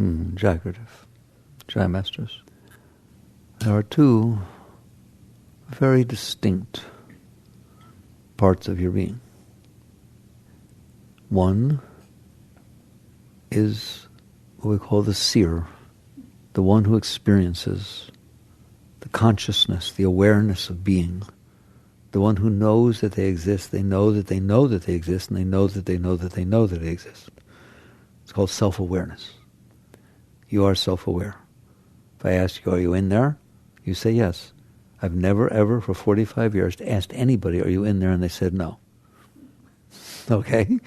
Jagrative. Jai Masters. There are two very distinct parts of your being. One is what we call the seer, the one who experiences the consciousness, the awareness of being, the one who knows that they exist, they know that they know that they exist, and they know that they know that they know that they exist. It's called self-awareness. You are self-aware. If I ask you, are you in there? You say yes. I've never ever for 45 years asked anybody, are you in there? And they said no. Okay?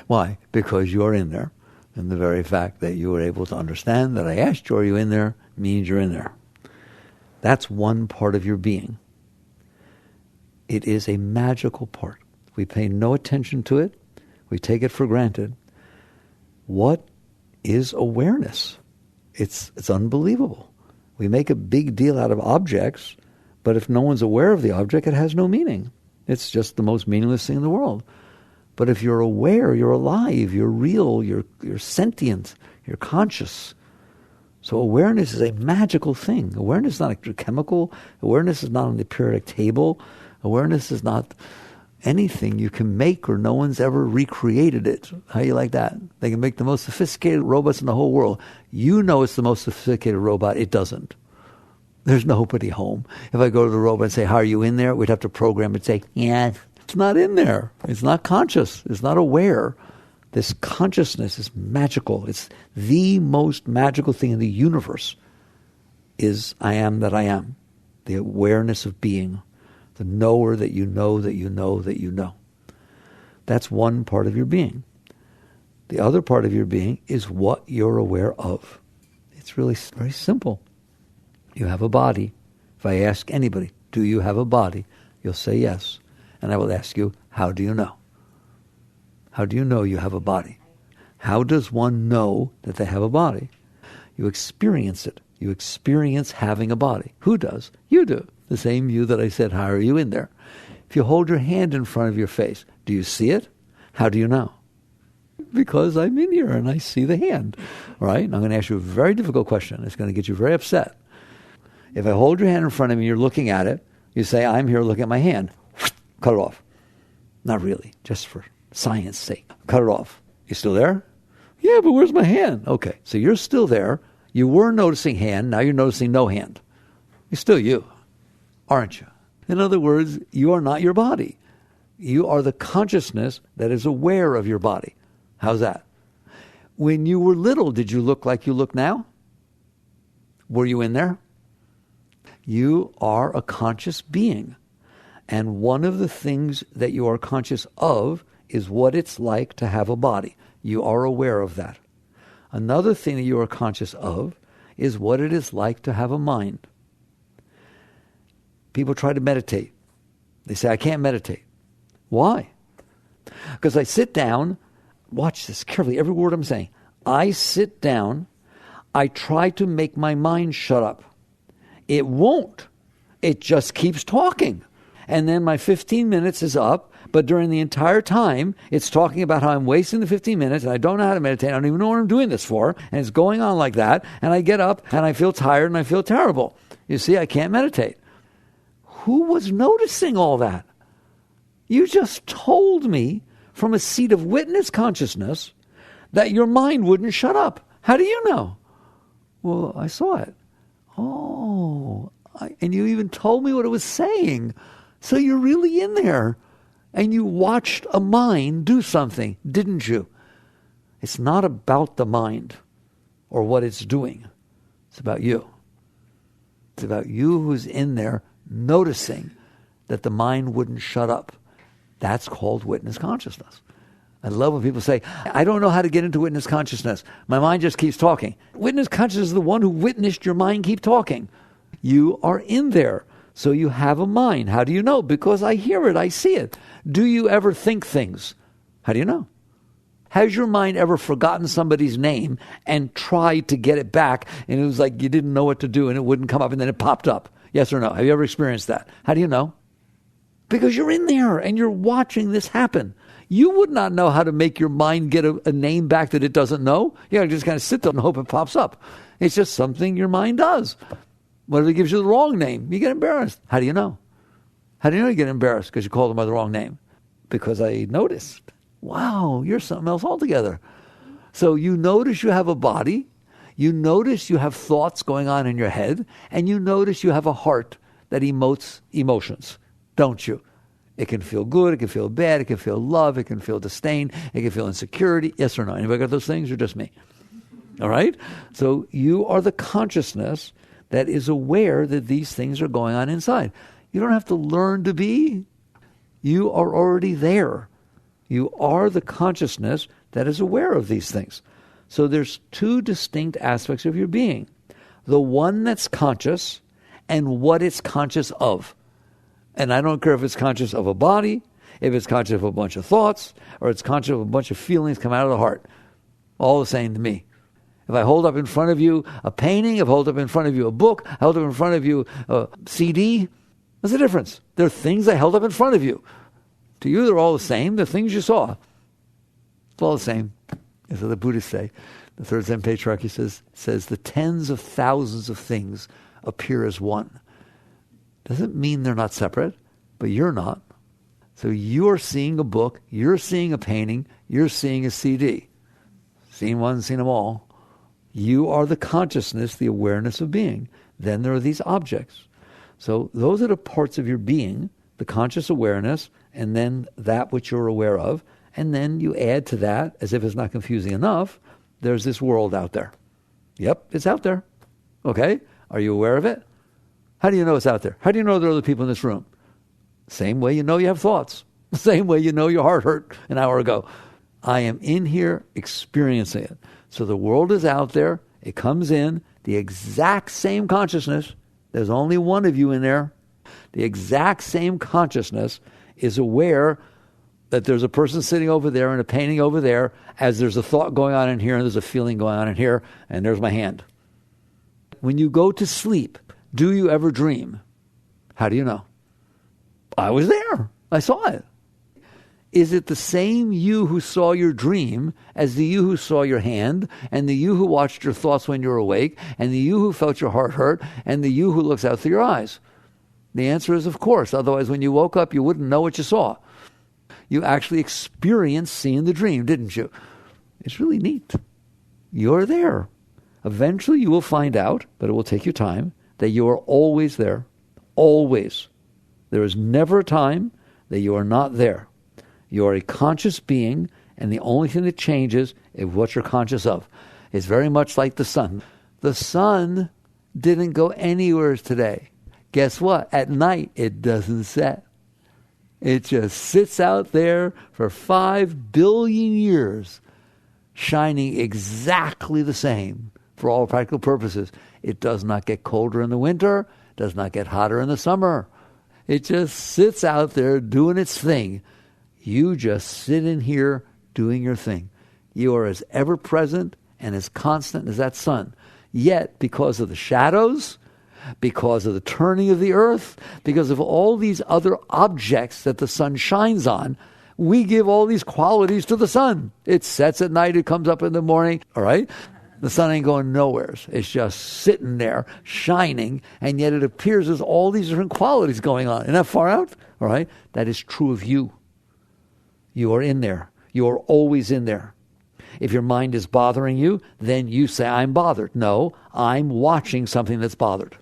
Why? Because you're in there. And the very fact that you were able to understand that I asked you, are you in there, means you're in there. That's one part of your being. It is a magical part. We pay no attention to it. We take it for granted. What is awareness? It's unbelievable. We make a big deal out of objects, but if no one's aware of the object, it has no meaning. It's just the most meaningless thing in the world. But if you're aware, you're alive, you're real, you're sentient, you're conscious. So awareness is a magical thing. Awareness is not a chemical. Awareness is not on the periodic table. Awareness is not anything you can make or no one's ever recreated it. How you like that? They can make the most sophisticated robots in the whole world. You know it's the most sophisticated robot. It doesn't. There's nobody home. If I go to the robot and say, how are you in there? We'd have to program it and say, yeah, it's not in there. It's not conscious. It's not aware. This consciousness is magical. It's the most magical thing in the universe is I am that I am. The awareness of being. The knower that you know that you know that you know. That's one part of your being. The other part of your being is what you're aware of. It's really very simple. You have a body. If I ask anybody, do you have a body? You'll say yes. And I will ask you, how do you know? How do you know you have a body? How does one know that they have a body? You experience it. You experience having a body. Who does? You do. The same you that I said, how are you in there? If you hold your hand in front of your face, do you see it? How do you know? Because I'm in here and I see the hand. All right? And I'm going to ask you a very difficult question. It's going to get you very upset. If I hold your hand in front of me, you're looking at it, you say, I'm here looking at my hand. Cut it off. Not really, just for science sake. Cut it off. You still there? Yeah, but where's my hand? Okay, so you're still there. You were noticing hand, now you're noticing no hand. You're still you, aren't you? In other words, you are not your body. You are the consciousness that is aware of your body. How's that? When you were little, did you look like you look now? Were you in there? You are a conscious being. And one of the things that you are conscious of is what it's like to have a body. You are aware of that. Another thing that you are conscious of is what it is like to have a mind. People try to meditate. They say, I can't meditate. Why? Because I sit down, watch this carefully, every word I'm saying. I sit down, I try to make my mind shut up. It won't. It just keeps talking. And then my 15 minutes is up, but during the entire time, it's talking about how I'm wasting the 15 minutes, and I don't know how to meditate, I don't even know what I'm doing this for, and it's going on like that, and I get up, and I feel tired, and I feel terrible. You see, I can't meditate. Who was noticing all that? You just told me from a seat of witness consciousness that your mind wouldn't shut up. How do you know? Well, I saw it. Oh, and you even told me what it was saying. So you're really in there. And you watched a mind do something, didn't you? It's not about the mind or what it's doing. It's about you. It's about you who's in there noticing that the mind wouldn't shut up. That's called witness consciousness. I love when people say, I don't know how to get into witness consciousness. My mind just keeps talking. Witness consciousness is the one who witnessed your mind keep talking. You are in there. So you have a mind. How do you know? Because I hear it. I see it. Do you ever think things? How do you know? Has your mind ever forgotten somebody's name and tried to get it back and it was like you didn't know what to do and it wouldn't come up and then it popped up? Yes or no? Have you ever experienced that? How do you know? Because you're in there and you're watching this happen. You would not know how to make your mind get a name back that it doesn't know. You just kind of sit there and hope it pops up. It's just something your mind does. What if it gives you the wrong name? You get embarrassed. How do you know? How do you know you get embarrassed because you called them by the wrong name? Because I noticed. Wow, you're something else altogether. So you notice you have a body, you notice you have thoughts going on in your head, and you notice you have a heart that emotes emotions, don't you? It can feel good, it can feel bad, it can feel love, it can feel disdain, it can feel insecurity. Yes or no? Anybody got those things or just me? All right? So you are the consciousness that is aware that these things are going on inside. You don't have to learn to be. You are already there. You are the consciousness that is aware of these things. So there's two distinct aspects of your being. The one that's conscious and what it's conscious of. And I don't care if it's conscious of a body, if it's conscious of a bunch of thoughts, or it's conscious of a bunch of feelings come out of the heart. All the same to me. If I hold up in front of you a painting, if I hold up in front of you a book, I hold up in front of you a CD, what's the difference? They're things I held up in front of you. To you, they're all the same. They're things you saw. It's all the same. As the Buddhists say. The third Zen patriarchy says the tens of thousands of things appear as one. Doesn't mean they're not separate, but you're not. So you're seeing a book, you're seeing a painting, you're seeing a CD. Seen one, seen them all. You are the consciousness, the awareness of being. Then there are these objects. So those are the parts of your being, the conscious awareness, and then that which you're aware of. And then you add to that, as if it's not confusing enough, there's this world out there. Yep, it's out there. Okay, are you aware of it? How do you know it's out there? How do you know there are other people in this room? Same way you know you have thoughts. Same way you know your heart hurt an hour ago. I am in here experiencing it. So the world is out there. It comes in. The exact same consciousness. There's only one of you in there. The exact same consciousness is aware that there's a person sitting over there and a painting over there, as there's a thought going on in here and there's a feeling going on in here, and there's my hand. When you go to sleep, do you ever dream? How do you know? I was there. I saw it. Is it the same you who saw your dream as the you who saw your hand, and the you who watched your thoughts when you were awake, and the you who felt your heart hurt, and the you who looks out through your eyes? The answer is, of course. Otherwise, when you woke up, you wouldn't know what you saw. You actually experienced seeing the dream, didn't you? It's really neat. You're there. Eventually, you will find out, but it will take you time, that you are always there. Always. There is never a time that you are not there. You are a conscious being, and the only thing that changes is what you're conscious of. It's very much like the sun. The sun didn't go anywhere today. Guess what? At night, it doesn't set. It just sits out there for 5 billion years, shining exactly the same for all practical purposes. It does not get colder in the winter, does not get hotter in the summer. It just sits out there doing its thing. You just sit in here doing your thing. You are as ever present and as constant as that sun. Yet, because of the shadows, because of the turning of the earth, because of all these other objects that the sun shines on, we give all these qualities to the sun. It sets at night, it comes up in the morning, all right? The sun ain't going nowhere. It's just sitting there, shining, and yet it appears as all these different qualities going on. Isn't that far out? All right? That is true of you. You are in there. You are always in there. If your mind is bothering you, then you say, I'm bothered. No, I'm watching something that's bothered.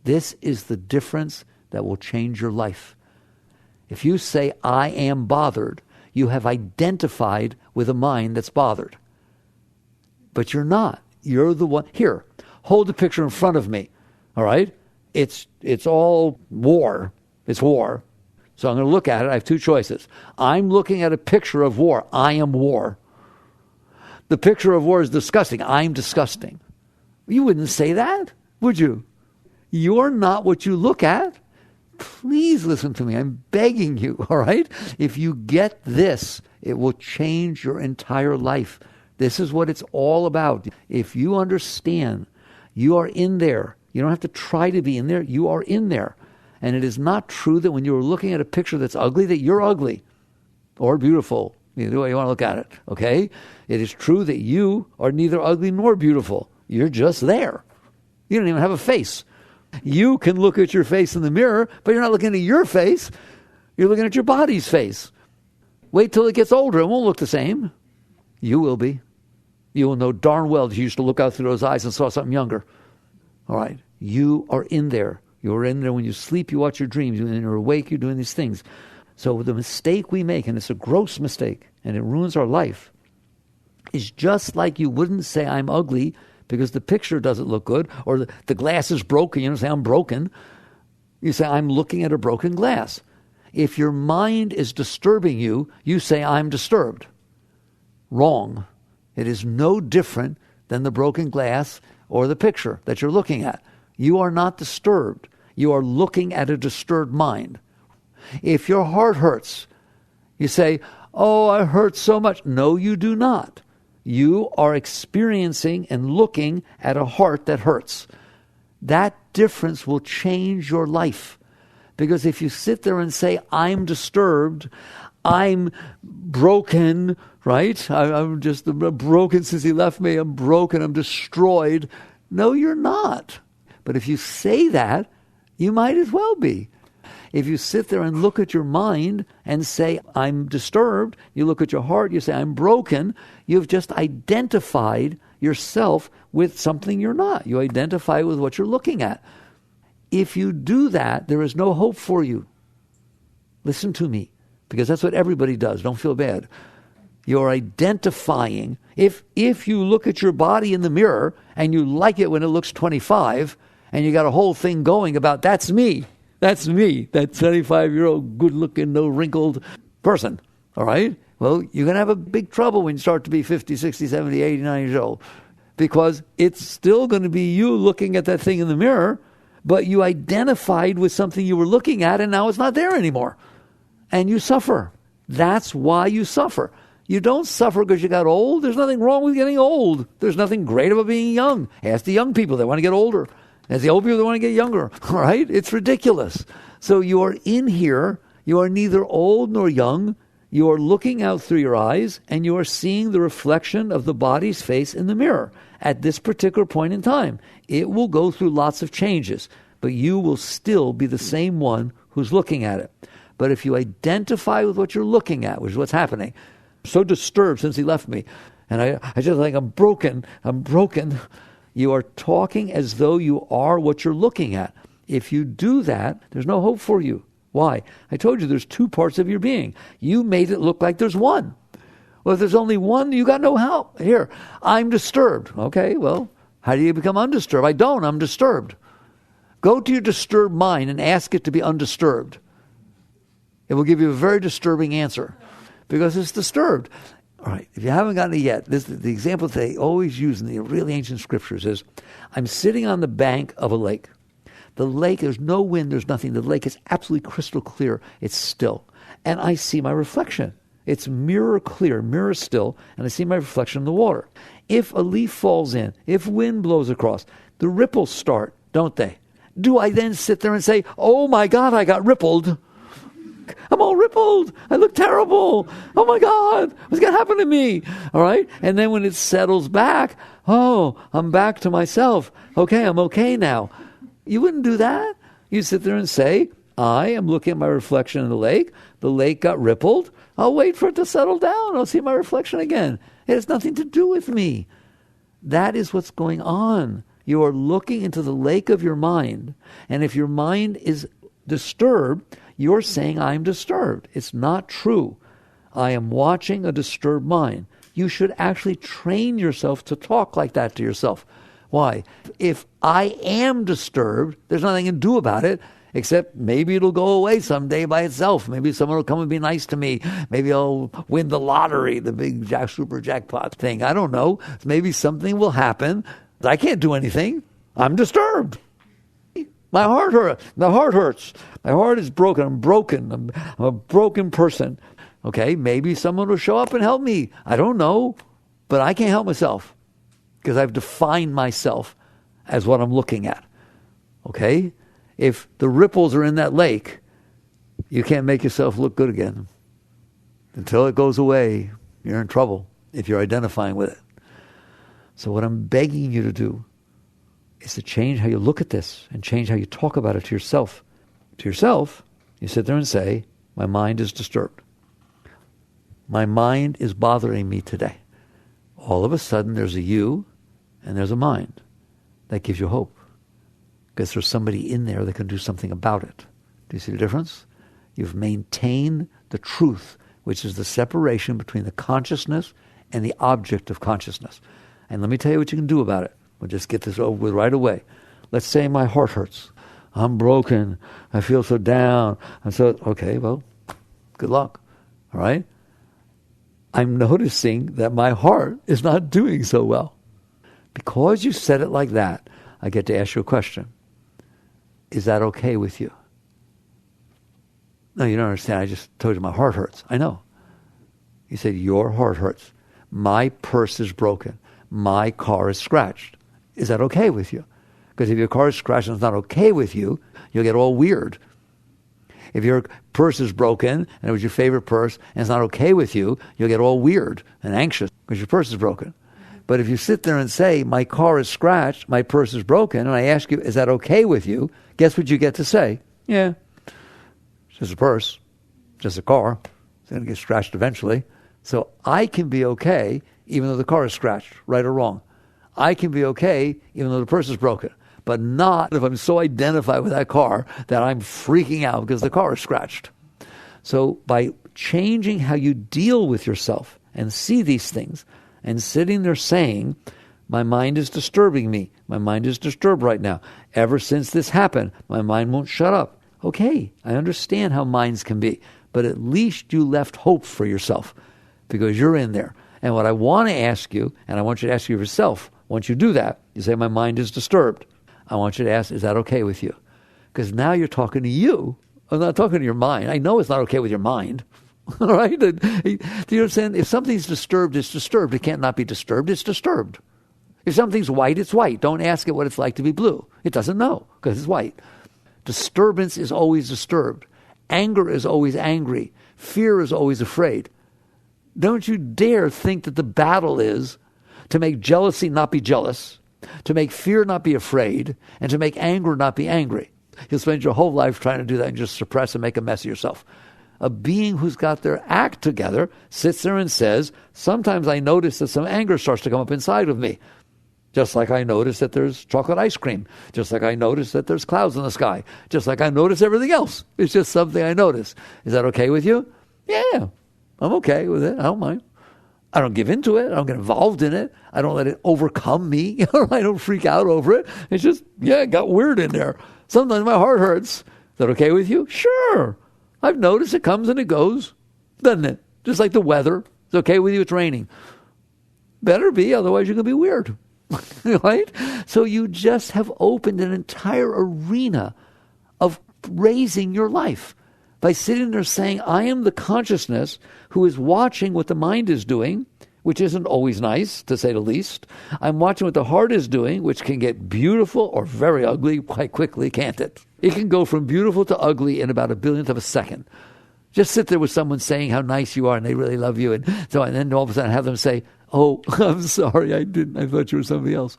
This is the difference that will change your life. If you say, I am bothered, you have identified with a mind that's bothered. But you're not. You're the one. Here, hold the picture in front of me. All right? It's all war. It's war. So I'm going to look at it. I have two choices. I'm looking at a picture of war. I am war. The picture of war is disgusting. I'm disgusting. You wouldn't say that, would you? You're not what you look at. Please listen to me. I'm begging you, all right? If you get this, it will change your entire life. This is what it's all about. If you understand, you are in there. You don't have to try to be in there. You are in there. And it is not true that when you're looking at a picture that's ugly, that you're ugly. or beautiful. Either way you want to look at it, okay? It is true that you are neither ugly nor beautiful. You're just there. You don't even have a face. You can look at your face in the mirror, but you're not looking at your face. You're looking at your body's face. Wait till it gets older. It won't look the same. You will be. You will know darn well that you used to look out through those eyes and saw something younger. All right. You are in there. You're in there when you sleep, you watch your dreams. When you're awake, you're doing these things. So the mistake we make, and it's a gross mistake, and it ruins our life, is just like you wouldn't say I'm ugly because the picture doesn't look good, or the glass is broken. You don't say I'm broken. You say I'm looking at a broken glass. If your mind is disturbing you, you say I'm disturbed. Wrong. It is no different than the broken glass or the picture that you're looking at. You are not disturbed. You are looking at a disturbed mind. If your heart hurts, you say, oh, I hurt so much. No, you do not. You are experiencing and looking at a heart that hurts. That difference will change your life. Because if you sit there and say, I'm disturbed, I'm broken, right? I'm just broken since he left me. I'm broken. I'm destroyed. No, you're not. But if you say that, you might as well be. If you sit there and look at your mind and say, I'm disturbed, you look at your heart, you say, I'm broken, you've just identified yourself with something you're not. You identify with what you're looking at. If you do that, there is no hope for you. Listen to me, because that's what everybody does. Don't feel bad. You're identifying. If you look at your body in the mirror and you like it when it looks 25, and you got a whole thing going about, that's me, that 25-year-old, good-looking, no-wrinkled person, all right? Well, you're going to have a big trouble when you start to be 50, 60, 70, 89 years old, because it's still going to be you looking at that thing in the mirror, but you identified with something you were looking at, and now it's not there anymore. And you suffer. That's why you suffer. You don't suffer because you got old. There's nothing wrong with getting old. There's nothing great about being young. Ask the young people. They want to get older. Ask the old people. They want to get younger. All right? It's ridiculous. So you are in here. You are neither old nor young. You are looking out through your eyes, and you are seeing the reflection of the body's face in the mirror at this particular point in time. It will go through lots of changes, but you will still be the same one who's looking at it. But if you identify with what you're looking at, which is what's happening, I'm so disturbed since he left me, and I just think I'm broken, you are talking as though you are what you're looking at. If you do that, there's no hope for you. Why? I told you there's two parts of your being. You made it look like there's one. Well, if there's only one, you got no help. Here, I'm disturbed. Okay, well, how do you become undisturbed? I don't. I'm disturbed. Go to your disturbed mind and ask it to be undisturbed. It will give you a very disturbing answer because it's disturbed. All right, if you haven't gotten it yet, the example that they always use in the really ancient scriptures is, I'm sitting on the bank of a lake. The lake, there's no wind, there's nothing. The lake is absolutely crystal clear. It's still. And I see my reflection. It's mirror clear, mirror still, and I see my reflection in the water. If a leaf falls in, if wind blows across, the ripples start, don't they? Do I then sit there and say, oh my God, I got rippled. I'm all rippled. I look terrible. Oh my God, what's going to happen to me? All right? And then when it settles back, oh, I'm back to myself. Okay, I'm okay now. You wouldn't do that. You'd sit there and say, I am looking at my reflection in the lake. The lake got rippled. I'll wait for it to settle down. I'll see my reflection again. It has nothing to do with me. That is what's going on. You are looking into the lake of your mind. And if your mind is disturbed, you're saying, I'm disturbed. It's not true. I am watching a disturbed mind. You should actually train yourself to talk like that to yourself. Why? If I am disturbed, there's nothing I can do about it, except maybe it'll go away someday by itself. Maybe someone will come and be nice to me. Maybe I'll win the lottery, the big super jackpot thing. I don't know. Maybe something will happen. I can't do anything. I'm disturbed. My heart hurts. My heart hurts. My heart is broken. I'm broken. I'm a broken person. Okay, maybe someone will show up and help me. I don't know. But I can't help myself because I've defined myself as what I'm looking at. Okay? If the ripples are in that lake, you can't make yourself look good again. Until it goes away, you're in trouble if you're identifying with it. So what I'm begging you to do is to change how you look at this and change how you talk about it to yourself. To yourself, you sit there and say, my mind is disturbed. My mind is bothering me today. All of a sudden there's a you and there's a mind. That gives you hope. Because there's somebody in there that can do something about it. Do you see the difference? You've maintained the truth, which is the separation between the consciousness and the object of consciousness. And let me tell you what you can do about it. We'll just get this over with right away. Let's say my heart hurts. I'm broken. I feel so down. Okay, well, good luck. All right? I'm noticing that my heart is not doing so well. Because you said it like that, I get to ask you a question. Is that okay with you? No, you don't understand. I just told you my heart hurts. I know. You said your heart hurts. My purse is broken. My car is scratched. Is that okay with you? Because if your car is scratched and it's not okay with you, you'll get all weird. If your purse is broken and it was your favorite purse and it's not okay with you, you'll get all weird and anxious because your purse is broken. But if you sit there and say, my car is scratched, my purse is broken, and I ask you, is that okay with you? Guess what you get to say? Yeah, it's just a purse, just a car. It's going to get scratched eventually. So I can be okay even though the car is scratched, right or wrong. I can be okay even though the purse is broken. But not if I'm so identified with that car that I'm freaking out because the car is scratched. So by changing how you deal with yourself and see these things and sitting there saying, my mind is disturbing me. My mind is disturbed right now. Ever since this happened, my mind won't shut up. Okay, I understand how minds can be, but at least you left hope for yourself because you're in there. And what I want to ask you, and I want you to ask yourself, once you do that, you say, my mind is disturbed. I want you to ask, is that okay with you? Because now you're talking to you. I'm not talking to your mind. I know it's not okay with your mind. All right? Do you understand? If something's disturbed, it's disturbed. It can't not be disturbed. It's disturbed. If something's white, it's white. Don't ask it what it's like to be blue. It doesn't know because it's white. Disturbance is always disturbed. Anger is always angry. Fear is always afraid. Don't you dare think that the battle is to make jealousy not be jealous, to make fear not be afraid, and to make anger not be angry. You'll spend your whole life trying to do that and just suppress and make a mess of yourself. A being who's got their act together sits there and says, sometimes I notice that some anger starts to come up inside of me. Just like I notice that there's chocolate ice cream. Just like I notice that there's clouds in the sky. Just like I notice everything else. It's just something I notice. Is that okay with you? Yeah, I'm okay with it. I don't mind. I don't give into it. I don't get involved in it. I don't let it overcome me. I don't freak out over it. It's just, it got weird in there. Sometimes my heart hurts. Is that okay with you? Sure. I've noticed it comes and it goes, doesn't it? Just like the weather. It's okay with you, it's raining. Better be, otherwise you're going to be weird. Right? So you just have opened an entire arena of raising your life by sitting there saying, I am the consciousness who is watching what the mind is doing, which isn't always nice, to say the least. I'm watching what the heart is doing, which can get beautiful or very ugly quite quickly, can't it? It can go from beautiful to ugly in about a billionth of a second. Just sit there with someone saying how nice you are and they really love you. And then all of a sudden have them say, oh, I'm sorry, I didn't. I thought you were somebody else.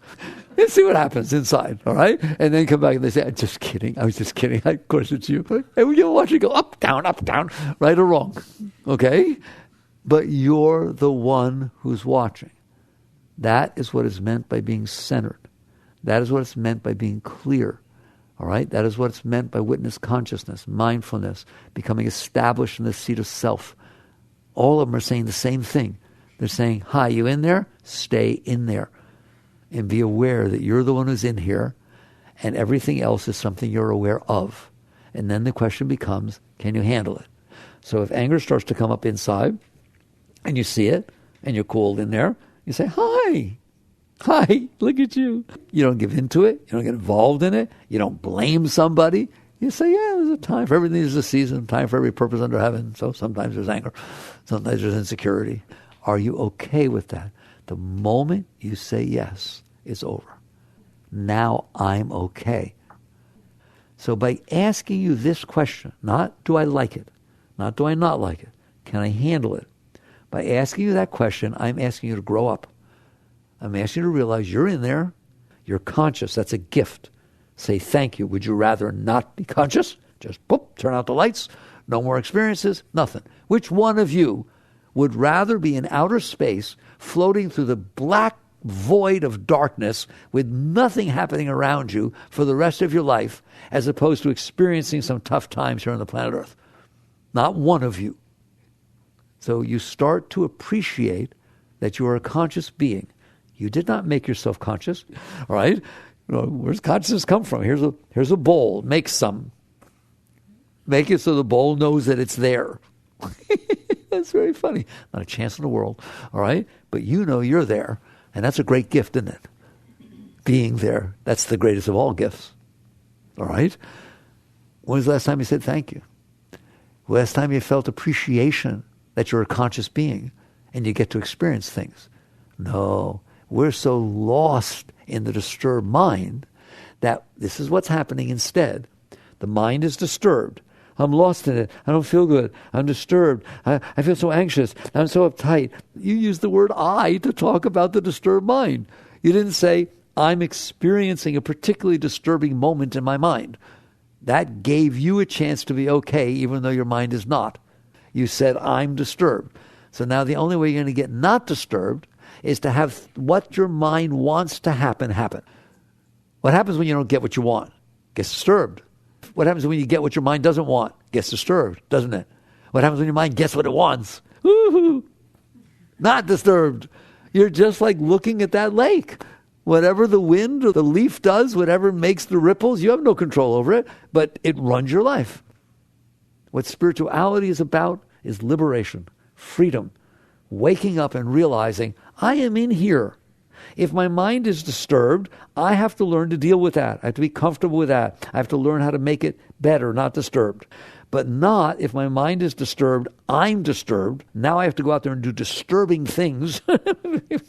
And see what happens inside, all right? And then come back and they say, I'm just kidding. I was just kidding. Of course it's you. And you'll watch it go up, down, right or wrong, okay? But you're the one who's watching. That is what is meant by being centered. That is what it's meant by being clear. All right? That is what it's meant by witness consciousness, mindfulness, becoming established in the seat of self. All of them are saying the same thing. They're saying, hi, you in there? Stay in there. And be aware that you're the one who's in here and everything else is something you're aware of. And then the question becomes, can you handle it? So if anger starts to come up inside and you see it and you're cooled in there, you say, hi, look at you. You don't give into it. You don't get involved in it. You don't blame somebody. You say, yeah, there's a time for everything. There's a season, time for every purpose under heaven. So sometimes there's anger. Sometimes there's insecurity. Are you okay with that? The moment you say yes, it's over. Now I'm okay. So by asking you this question, not do I like it, not do I not like it, Can I handle it? By asking you that question, I'm asking you to grow up. I'm asking you to realize you're in there. You're conscious. That's a gift. Say thank you. Would you rather not be conscious? Just boop, turn out the lights. No more experiences. Nothing. Which one of you would rather be in outer space floating through the black void of darkness with nothing happening around you for the rest of your life as opposed to experiencing some tough times here on the planet Earth? Not one of you. So you start to appreciate that you are a conscious being. You did not make yourself conscious, all right? Where's consciousness come from? Here's a bowl. Make some. Make it so the bowl knows that it's there. That's very funny. Not a chance in the world, all right? But you know you're there, and that's a great gift, isn't it? Being there, that's the greatest of all gifts, all right? When was the last time you said thank you? Last time you felt appreciation that you're a conscious being and you get to experience things? No. We're so lost in the disturbed mind that this is what's happening instead. The mind is disturbed. I'm lost in it. I don't feel good. I'm disturbed. I feel so anxious. I'm so uptight. You use the word I to talk about the disturbed mind. You didn't say, I'm experiencing a particularly disturbing moment in my mind. That gave you a chance to be okay, even though your mind is not. You said, I'm disturbed. So now the only way you're going to get not disturbed is to have what your mind wants to happen. What happens when you don't get what you want? Gets disturbed. What happens when you get what your mind doesn't want? Gets disturbed, doesn't it? What happens when your mind gets what it wants? Woo-hoo! Not disturbed. You're just like looking at that lake. Whatever the wind or the leaf does, whatever makes the ripples, you have no control over it, but it runs your life. What spirituality is about is liberation, freedom, waking up and realizing, I am in here. If my mind is disturbed, I have to learn to deal with that. I have to be comfortable with that. I have to learn how to make it better, not disturbed. But not if my mind is disturbed, I'm disturbed. Now I have to go out there and do disturbing things.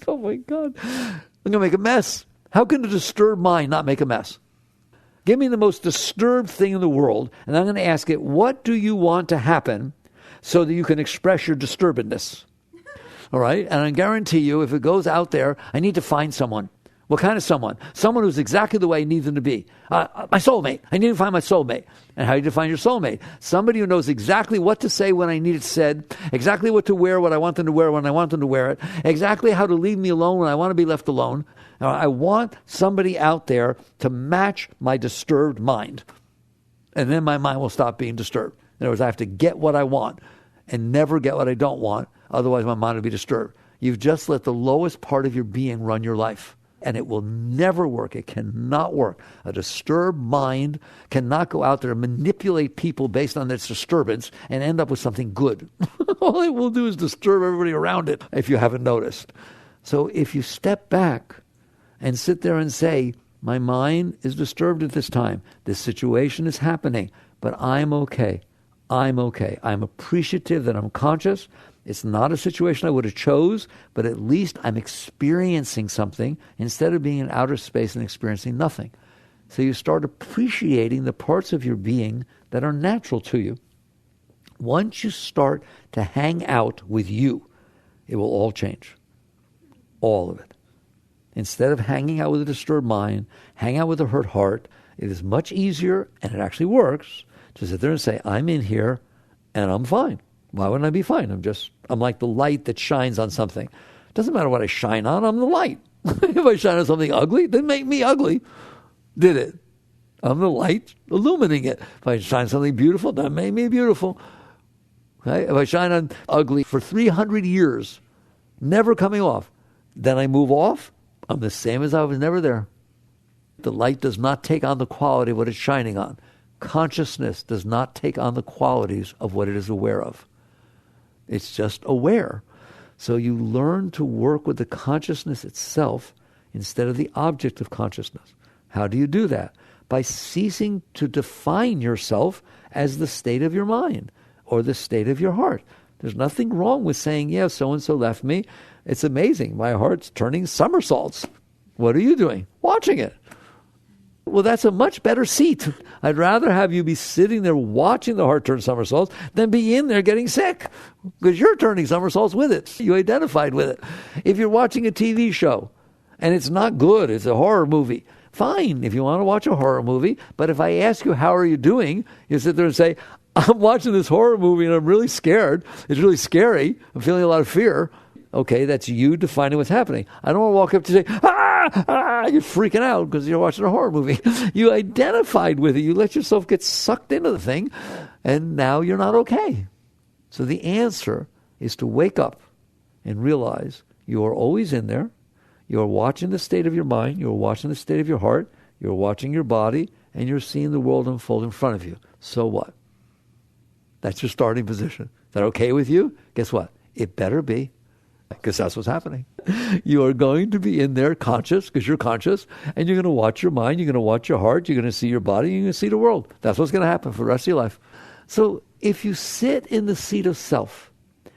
Oh my God. I'm going to make a mess. How can a disturbed mind not make a mess? Give me the most disturbed thing in the world, and I'm going to ask it, what do you want to happen so that you can express your disturbedness? All right? And I guarantee you, if it goes out there, I need to find someone. What kind of someone? Someone who's exactly the way I need them to be. My soulmate. I need to find my soulmate. And how do you define your soulmate? Somebody who knows exactly what to say when I need it said, exactly what to wear when I want them to wear when I want them to wear it, exactly how to leave me alone when I want to be left alone. I want somebody out there to match my disturbed mind. And then my mind will stop being disturbed. In other words, I have to get what I want and never get what I don't want. Otherwise, my mind will be disturbed. You've just let the lowest part of your being run your life. And it will never work. It cannot work. A disturbed mind cannot go out there and manipulate people based on its disturbance and end up with something good. All it will do is disturb everybody around it, if you haven't noticed. So if you step back and sit there and say, my mind is disturbed at this time. This situation is happening, but I'm okay. I'm okay. I'm appreciative that I'm conscious. It's not a situation I would have chose, but at least I'm experiencing something instead of being in outer space and experiencing nothing. So you start appreciating the parts of your being that are natural to you. Once you start to hang out with you, it will all change. All of it. Instead of hanging out with a disturbed mind, hang out with a hurt heart, it is much easier, and it actually works, to sit there and say, I'm in here and I'm fine. Why wouldn't I be fine? I'm like the light that shines on something. It doesn't matter what I shine on, I'm the light. If I shine on something ugly, then make me ugly. Did it? I'm the light illuminating it. If I shine on something beautiful, then make me beautiful. Okay? If I shine on ugly for 300 years, never coming off, then I move off, I'm the same as I was never there. The light does not take on the quality of what it's shining on. Consciousness does not take on the qualities of what it is aware of. It's just aware. So you learn to work with the consciousness itself instead of the object of consciousness. How do you do that? By ceasing to define yourself as the state of your mind or the state of your heart. There's nothing wrong with saying, yeah, so-and-so left me. It's amazing. My heart's turning somersaults. What are you doing? Watching it. Well, that's a much better seat. I'd rather have you be sitting there watching the heart turn somersaults than be in there getting sick, because you're turning somersaults with it. You identified with it. If you're watching a TV show and it's not good, it's a horror movie, fine if you want to watch a horror movie. But if I ask you, how are you doing? You sit there and say, I'm watching this horror movie and I'm really scared. It's really scary. I'm feeling a lot of fear. Okay, that's you defining what's happening. I don't want to walk up to you and say, you're freaking out because you're watching a horror movie. You identified with it. You let yourself get sucked into the thing, and now you're not okay. So the answer is to wake up and realize you are always in there. You're watching the state of your mind. You're watching the state of your heart. You're watching your body, and you're seeing the world unfold in front of you. So what? That's your starting position. Is that okay with you? Guess what? It better be. Because that's what's happening. You are going to be in there conscious, because you're conscious, and you're going to watch your mind, you're going to watch your heart, you're going to see your body, you're going to see the world. That's what's going to happen for the rest of your life. So if you sit in the seat of self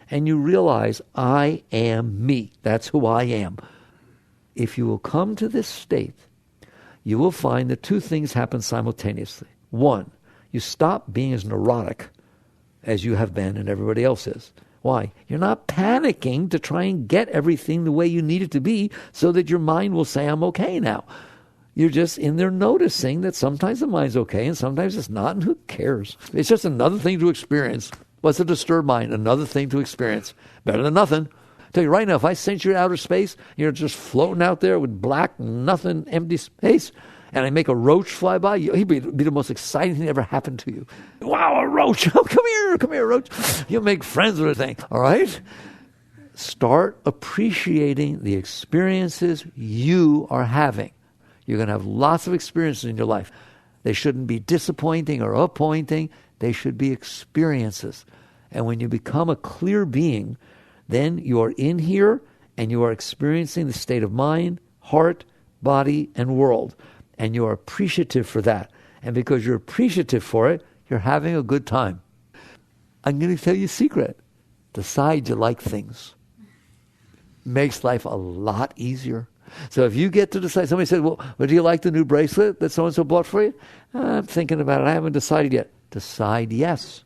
and you realize, I am me, that's who I am. If you will come to this state, you will find that two things happen simultaneously. One, you stop being as neurotic as you have been and everybody else is. Why? You're not panicking to try and get everything the way you need it to be so that your mind will say, I'm okay now. You're just in there noticing that sometimes the mind's okay and sometimes it's not, and who cares? It's just another thing to experience. What's a disturbed mind? Another thing to experience. Better than nothing. I tell you right now, if I sent you to outer space, you're just floating out there with black, nothing, empty space, and I make a roach fly by, he'd be the most exciting thing that ever happened to you. Wow, a roach. Oh, come here, roach. You'll make friends with a thing, all right? Start appreciating the experiences you are having. You're going to have lots of experiences in your life. They shouldn't be disappointing or appointing. They should be experiences. And when you become a clear being, then you are in here and you are experiencing the state of mind, heart, body, and world. And you are appreciative for that. And because you're appreciative for it, you're having a good time. I'm going to tell you a secret. Decide you like things. Makes life a lot easier. So if you get to decide, somebody says, well, do you like the new bracelet that so-and-so bought for you? I'm thinking about it. I haven't decided yet. Decide yes.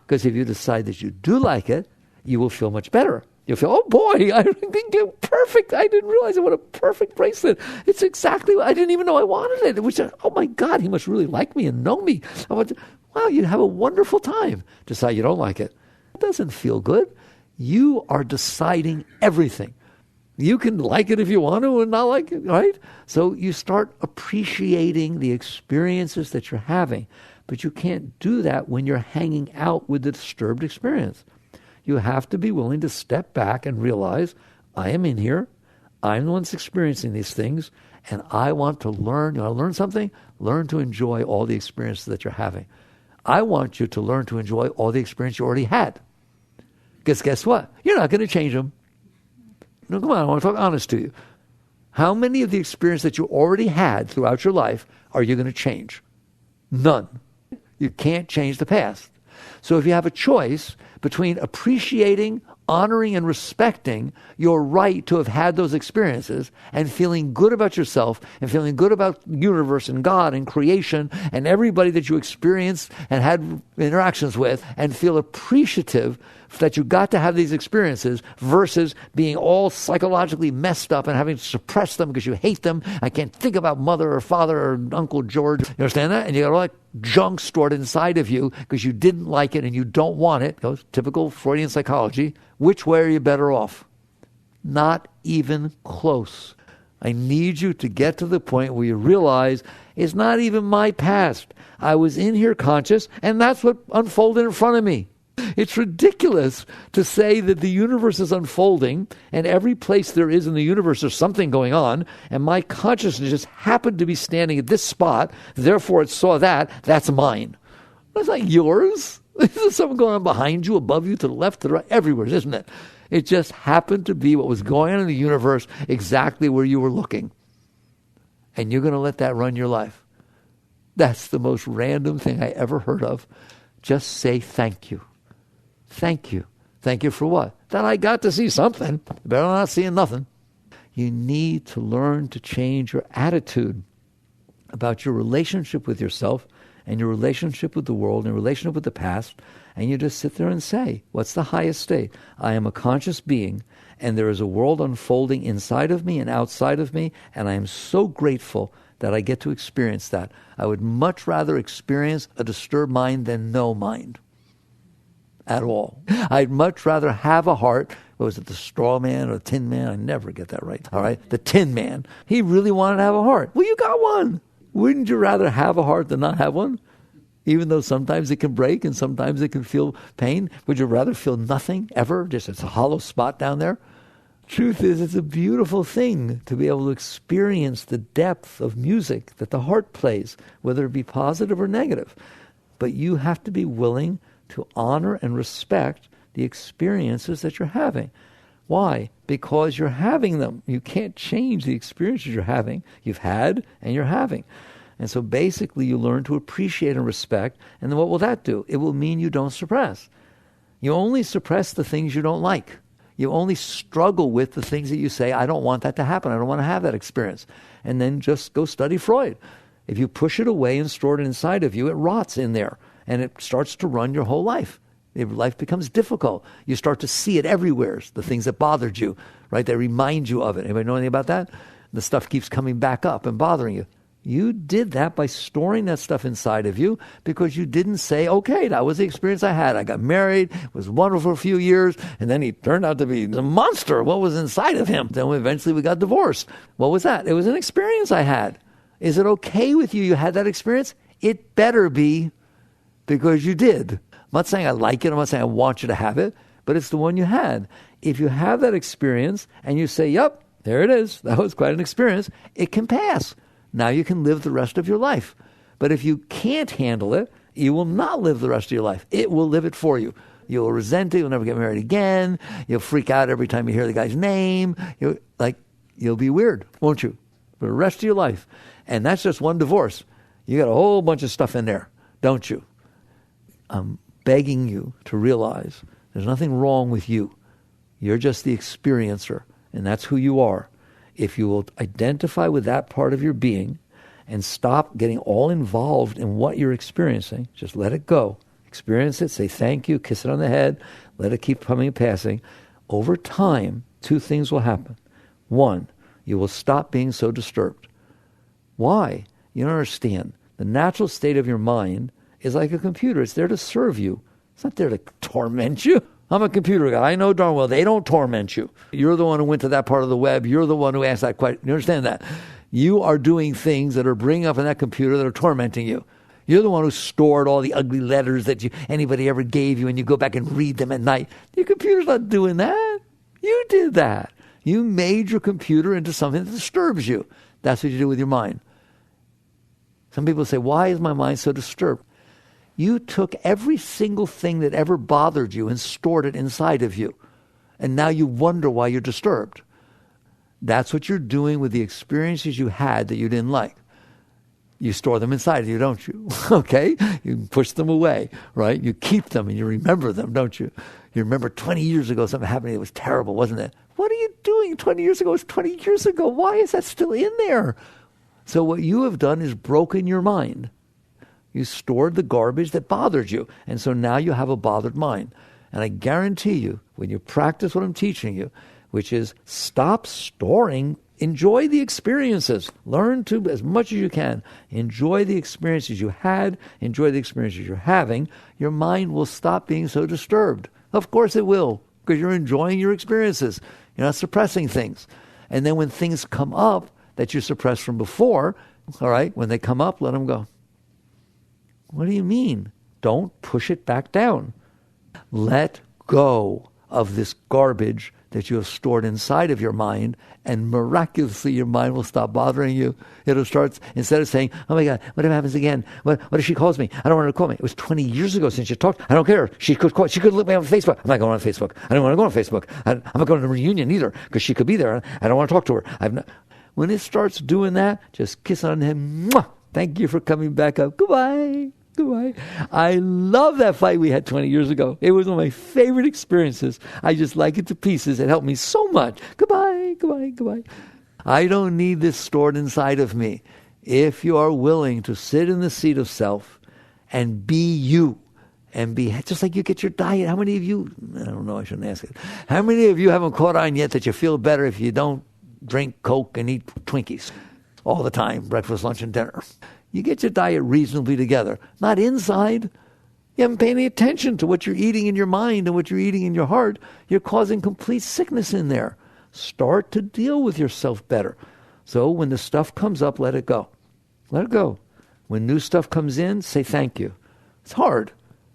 Because if you decide that you do like it, you will feel much better. You'll feel, oh boy, I think you're perfect. I didn't realize what a perfect bracelet. It's exactly what I didn't even know I wanted it. It was just, oh my God, he must really like me and know me. Wow, you have a wonderful time. Decide you don't like it. It doesn't feel good. You are deciding everything. You can like it if you want to and not like it, right? So you start appreciating the experiences that you're having. But you can't do that when you're hanging out with the disturbed experience. You have to be willing to step back and realize, I am in here, I'm the one that's experiencing these things, and I want to learn. You want to learn something? Learn to enjoy all the experiences that you're having. I want you to learn to enjoy all the experience you already had. Because guess what? You're not going to change them. No, come on, I want to talk honest to you. How many of the experiences that you already had throughout your life are you going to change? None. You can't change the past. So if you have a choice between appreciating, honoring, and respecting your right to have had those experiences and feeling good about yourself and feeling good about the universe and God and creation and everybody that you experienced and had interactions with, and feel appreciative that you got to have these experiences versus being all psychologically messed up and having to suppress them because you hate them. I can't think about mother or father or Uncle George. You understand that? And you got all that junk stored inside of you because you didn't like it and you don't want it. Goes typical Freudian psychology. Which way are you better off? Not even close. I need you to get to the point where you realize it's not even my past. I was in here conscious, and that's what unfolded in front of me. It's ridiculous to say that the universe is unfolding, and every place there is in the universe there's something going on, and my consciousness just happened to be standing at this spot, therefore it saw that, that's mine. That's not yours. There's something going on behind you, above you, to the left, to the right, everywhere, isn't it? It just happened to be what was going on in the universe exactly where you were looking. And you're going to let that run your life. That's the most random thing I ever heard of. Just say thank you. Thank you. Thank you for what? That I got to see something. Better not seeing nothing. You need to learn to change your attitude about your relationship with yourself and your relationship with the world and your relationship with the past, and you just sit there and say, what's the highest state? I am a conscious being, and there is a world unfolding inside of me and outside of me, and I am so grateful that I get to experience that. I would much rather experience a disturbed mind than no mind at all. I'd much rather have a heart. What was it, the straw man or the tin man? I never get that right. All right, the tin man. He really wanted to have a heart. Well, you got one. Wouldn't you rather have a heart than not have one? Even though sometimes it can break and sometimes it can feel pain, would you rather feel nothing ever? Just it's a hollow spot down there? Truth is, it's a beautiful thing to be able to experience the depth of music that the heart plays, whether it be positive or negative. But you have to be willing to honor and respect the experiences that you're having. Why? Because you're having them. You can't change the experiences you're having. You've had and you're having. And so basically you learn to appreciate and respect. And then what will that do? It will mean you don't suppress. You only suppress the things you don't like. You only struggle with the things that you say, I don't want that to happen. I don't want to have that experience. And then just go study Freud. If you push it away and store it inside of you, it rots in there. And it starts to run your whole life. Your life becomes difficult. You start to see it everywhere, the things that bothered you, right? They remind you of it. Anybody know anything about that? The stuff keeps coming back up and bothering you. You did that by storing that stuff inside of you because you didn't say, okay, that was the experience I had. I got married. It was wonderful for a few years. And then he turned out to be a monster. What was inside of him? Then eventually we got divorced. What was that? It was an experience I had. Is it okay with you? You had that experience? It better be, because you did. I'm not saying I like it. I'm not saying I want you to have it, but it's the one you had. If you have that experience and you say, yep, there it is. That was quite an experience. It can pass. Now you can live the rest of your life. But if you can't handle it, you will not live the rest of your life. It will live it for you. You'll resent it. You'll never get married again. You'll freak out every time you hear the guy's name. You'll be weird, won't you? For the rest of your life. And that's just one divorce. You got a whole bunch of stuff in there, don't you? I'm begging you to realize there's nothing wrong with you. You're just the experiencer, and that's who you are. If you will identify with that part of your being and stop getting all involved in what you're experiencing, just let it go. Experience it, say thank you, kiss it on the head, let it keep coming and passing. Over time, two things will happen. One, you will stop being so disturbed. Why? You don't understand. The natural state of your mind is like a computer. It's there to serve you. It's not there to torment you. I'm a computer guy. I know darn well they don't torment you. You're the one who went to that part of the web. You're the one who asked that question. You understand that? You are doing things that are bringing up in that computer that are tormenting you. You're the one who stored all the ugly letters that anybody ever gave you, and you go back and read them at night. Your computer's not doing that. You did that. You made your computer into something that disturbs you. That's what you do with your mind. Some people say, why is my mind so disturbed? You took every single thing that ever bothered you and stored it inside of you. And now you wonder why you're disturbed. That's what you're doing with the experiences you had that you didn't like. You store them inside of you, don't you? Okay? You push them away, right? You keep them and you remember them, don't you? You remember 20 years ago something happened, it was terrible, wasn't it? What are you doing 20 years ago? It was 20 years ago. Why is that still in there? So what you have done is broken your mind. You stored the garbage that bothered you. And so now you have a bothered mind. And I guarantee you, when you practice what I'm teaching you, which is stop storing, enjoy the experiences. Learn to, as much as you can, enjoy the experiences you had, enjoy the experiences you're having. Your mind will stop being so disturbed. Of course it will, because you're enjoying your experiences. You're not suppressing things. And then when things come up that you suppressed from before, all right, when they come up, let them go. What do you mean? Don't push it back down. Let go of this garbage that you have stored inside of your mind, and miraculously your mind will stop bothering you. It'll start, instead of saying, oh my God, what if it happens again? What if she calls me? I don't want her to call me. It was 20 years ago since you talked. I don't care. She could look me on Facebook. I'm not going on Facebook. I don't want to go on Facebook. I'm not going to the reunion either, because she could be there. I don't want to talk to her. When it starts doing that, just kiss on him. Mwah! Thank you for coming back up. Goodbye. Goodbye. I love that fight we had 20 years ago. It was one of my favorite experiences. I just like it to pieces. It helped me so much. Goodbye, goodbye, goodbye. I don't need this stored inside of me. If you are willing to sit in the seat of self and be you. And be just like you get your diet. How many of you, I don't know, I shouldn't ask it. How many of you haven't caught on yet that you feel better if you don't drink Coke and eat Twinkies all the time, breakfast, lunch, and dinner? You get your diet reasonably together. Not inside. You haven't paid any attention to what you're eating in your mind and what you're eating in your heart. You're causing complete sickness in there. Start to deal with yourself better. So when the stuff comes up, let it go. Let it go. When new stuff comes in, say thank you. It's hard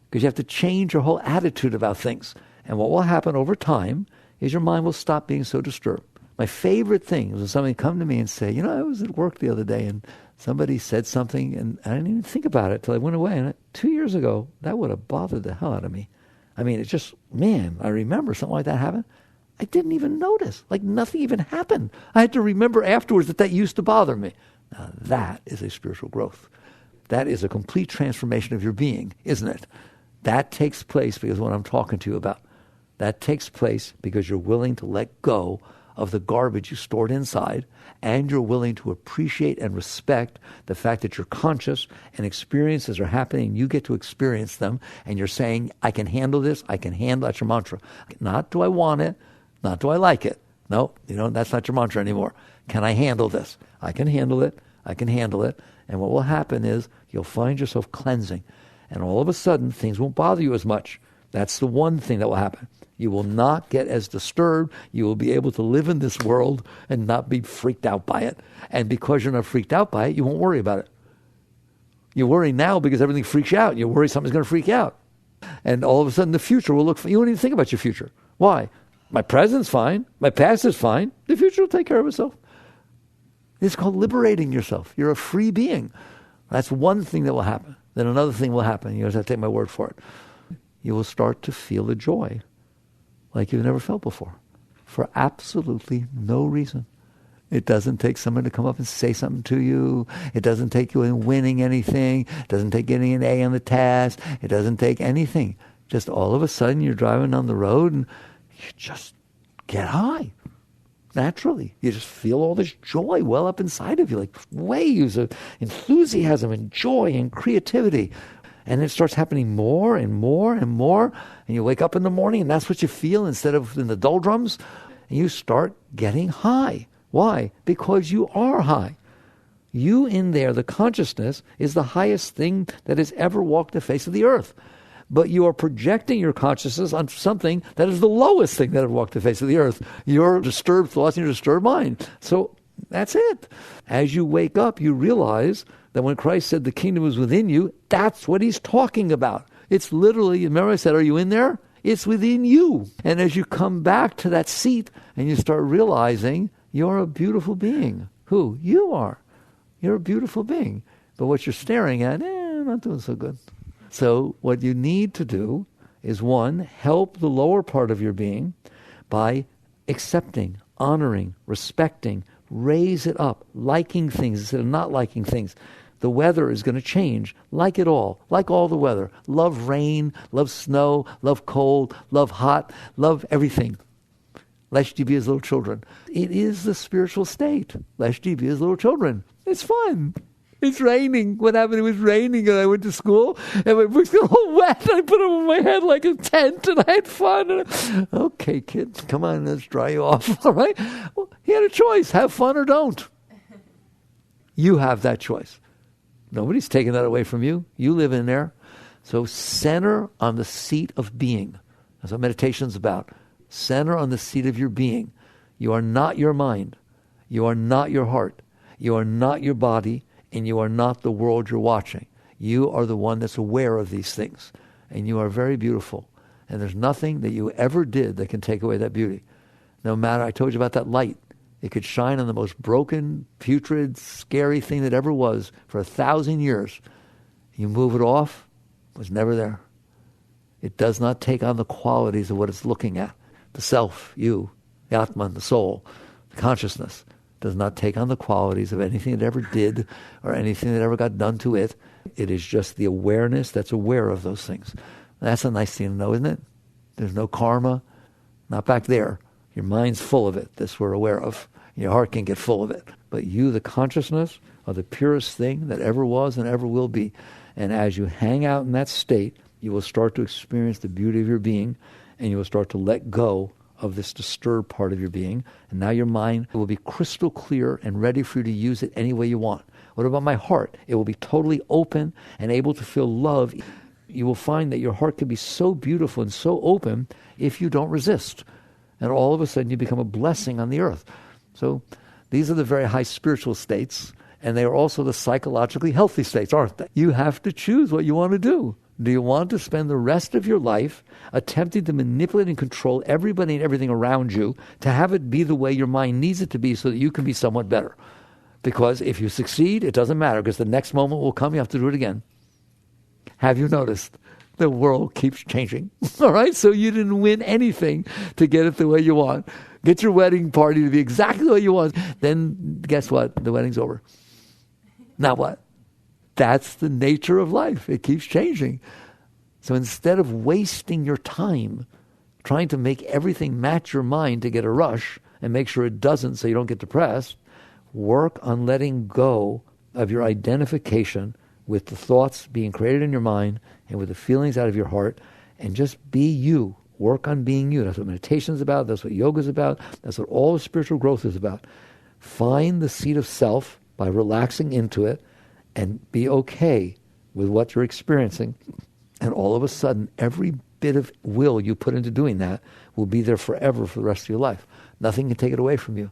because you have to change your whole attitude about things. And what will happen over time is your mind will stop being so disturbed. My favorite thing is when somebody come to me and say, I was at work the other day and somebody said something and I didn't even think about it till I went away. And 2 years ago, that would have bothered the hell out of me. I mean, it just, I remember something like that happened. I didn't even notice. Like nothing even happened. I had to remember afterwards that used to bother me. Now that is a spiritual growth. That is a complete transformation of your being, isn't it? That takes place because of what I'm talking to you about. That takes place because you're willing to let go of the garbage you stored inside, and you're willing to appreciate and respect the fact that you're conscious and experiences are happening, and you get to experience them, and you're saying, I can handle this, I can handle, that's your mantra. Not do I want it, not do I like it. No, that's not your mantra anymore. Can I handle this? I can handle it, I can handle it. And what will happen is you'll find yourself cleansing. And all of a sudden, things won't bother you as much. That's the one thing that will happen. You will not get as disturbed. You will be able to live in this world and not be freaked out by it. And because you're not freaked out by it, you won't worry about it. You worry now because everything freaks you out. You worry something's going to freak you out. And all of a sudden, the future will look, you won't even think about your future. Why? My present's fine. My past is fine. The future will take care of itself. It's called liberating yourself. You're a free being. That's one thing that will happen. Then another thing will happen. You just have to take my word for it. You will start to feel a joy like you've never felt before for absolutely no reason. It doesn't take someone to come up and say something to you. It doesn't take you in winning anything. It doesn't take getting an A on the test. It doesn't take anything. Just all of a sudden you're driving down the road and you just get high. Naturally, you just feel all this joy well up inside of you, like waves of enthusiasm and joy and creativity. And it starts happening more and more and more. And you wake up in the morning and that's what you feel instead of in the doldrums. And you start getting high. Why? Because you are high. You in there, the consciousness, is the highest thing that has ever walked the face of the earth. But you are projecting your consciousness on something that is the lowest thing that ever walked the face of the earth. Your disturbed thoughts and your disturbed mind. So that's it. As you wake up, you realize that when Christ said the kingdom is within you, that's what he's talking about. It's literally, remember I said, are you in there? It's within you. And as you come back to that seat and you start realizing you're a beautiful being. Who? You are. You're a beautiful being. But what you're staring at, I'm not doing so good. So what you need to do is, one, help the lower part of your being by accepting, honoring, respecting, raise it up, liking things instead of not liking things. The weather is going to change. Like it all. Like all the weather. Love rain, love snow, love cold, love hot, love everything. Lest ye be as little children. It is the spiritual state. Lest ye be as little children. It's fun. It's raining. What happened? It was raining and I went to school and my books got all wet and I put them on my head like a tent and I had fun. Okay, kids, come on, let's dry you off. All right? Well, he had a choice. Have fun or don't. You have that choice. Nobody's taking that away from you. You live in there. So center on the seat of being. That's what meditation's about. Center on the seat of your being. You are not your mind. You are not your heart. You are not your body. And you are not the world you're watching. You are the one that's aware of these things. And you are very beautiful. And there's nothing that you ever did that can take away that beauty. No matter, I told you about that light. It could shine on the most broken, putrid, scary thing that ever was for 1,000 years. You move it off, it was never there. It does not take on the qualities of what it's looking at. The self, you, the Atman, the soul, the consciousness, does not take on the qualities of anything it ever did or anything that ever got done to it. It is just the awareness that's aware of those things. That's a nice thing to know, isn't it? There's no karma, not back there. Your mind's full of it. This we're aware of. Your heart can get full of it. But you, the consciousness, are the purest thing that ever was and ever will be. And as you hang out in that state, you will start to experience the beauty of your being, and you will start to let go of this disturbed part of your being. And now your mind will be crystal clear and ready for you to use it any way you want. What about my heart? It will be totally open and able to feel love. You will find that your heart can be so beautiful and so open if you don't resist. And all of a sudden you become a blessing on the earth. So these are the very high spiritual states, and they are also the psychologically healthy states, aren't they? You have to choose what you want to do. Do you want to spend the rest of your life attempting to manipulate and control everybody and everything around you to have it be the way your mind needs it to be so that you can be somewhat better? Because if you succeed, it doesn't matter, because the next moment will come, you have to do it again. Have you noticed? The world keeps changing. All right? So you didn't win anything to get it the way you want. Get your wedding party to be exactly the way you want. Then guess what? The wedding's over. Now what? That's the nature of life. It keeps changing. So instead of wasting your time trying to make everything match your mind to get a rush and make sure it doesn't so you don't get depressed, work on letting go of your identification with the thoughts being created in your mind and with the feelings out of your heart, and just be you. Work on being you. That's what meditation is about. That's what yoga is about. That's what all spiritual growth is about. Find the seat of self by relaxing into it and be okay with what you're experiencing. And all of a sudden, every bit of will you put into doing that will be there forever for the rest of your life. Nothing can take it away from you.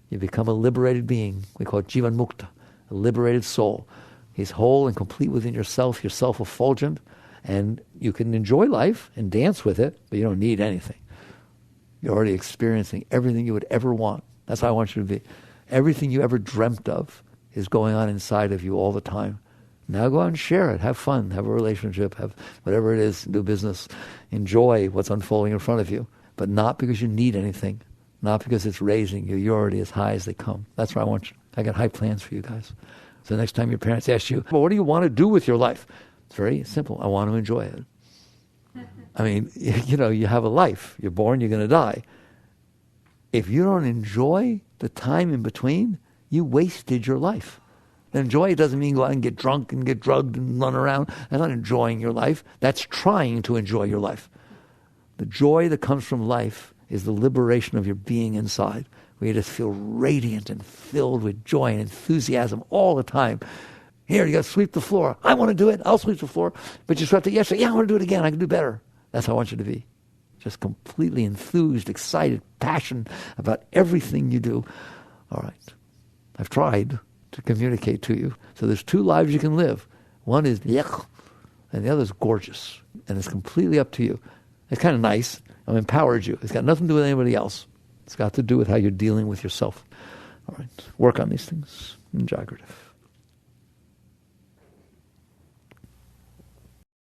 You become a liberated being. We call it Jivan Mukta, a liberated soul. He's whole and complete within yourself. You're self-effulgent, and you can enjoy life and dance with it, but you don't need anything. You're already experiencing everything you would ever want. That's how I want you to be. Everything you ever dreamt of is going on inside of you all the time. Now go out and share it. Have fun. Have a relationship. Have whatever it is. Do business. Enjoy what's unfolding in front of you. But not because you need anything. Not because it's raising you. You're already as high as they come. That's where I want you. I got high plans for you guys. So next time your parents ask you, well, what do you want to do with your life? It's very simple. I want to enjoy it. I mean, you have a life. You're born, you're going to die. If you don't enjoy the time in between, you wasted your life. Enjoy doesn't mean go out and get drunk and get drugged and run around. That's not enjoying your life. That's trying to enjoy your life. The joy that comes from life is the liberation of your being inside, where you just feel radiant and filled with joy and enthusiasm all the time. Here, you got to sweep the floor. I want to do it. I'll sweep the floor. But you swept it yesterday. Yeah, I want to do it again. I can do better. That's how I want you to be. Just completely enthused, excited, passionate about everything you do. All right. I've tried to communicate to you. So there's two lives you can live. One is yuck, and the other is gorgeous. And it's completely up to you. It's kind of nice. I've empowered you. It's got nothing to do with anybody else. It's got to do with how you're dealing with yourself. All right. Work on these things. Jagrata.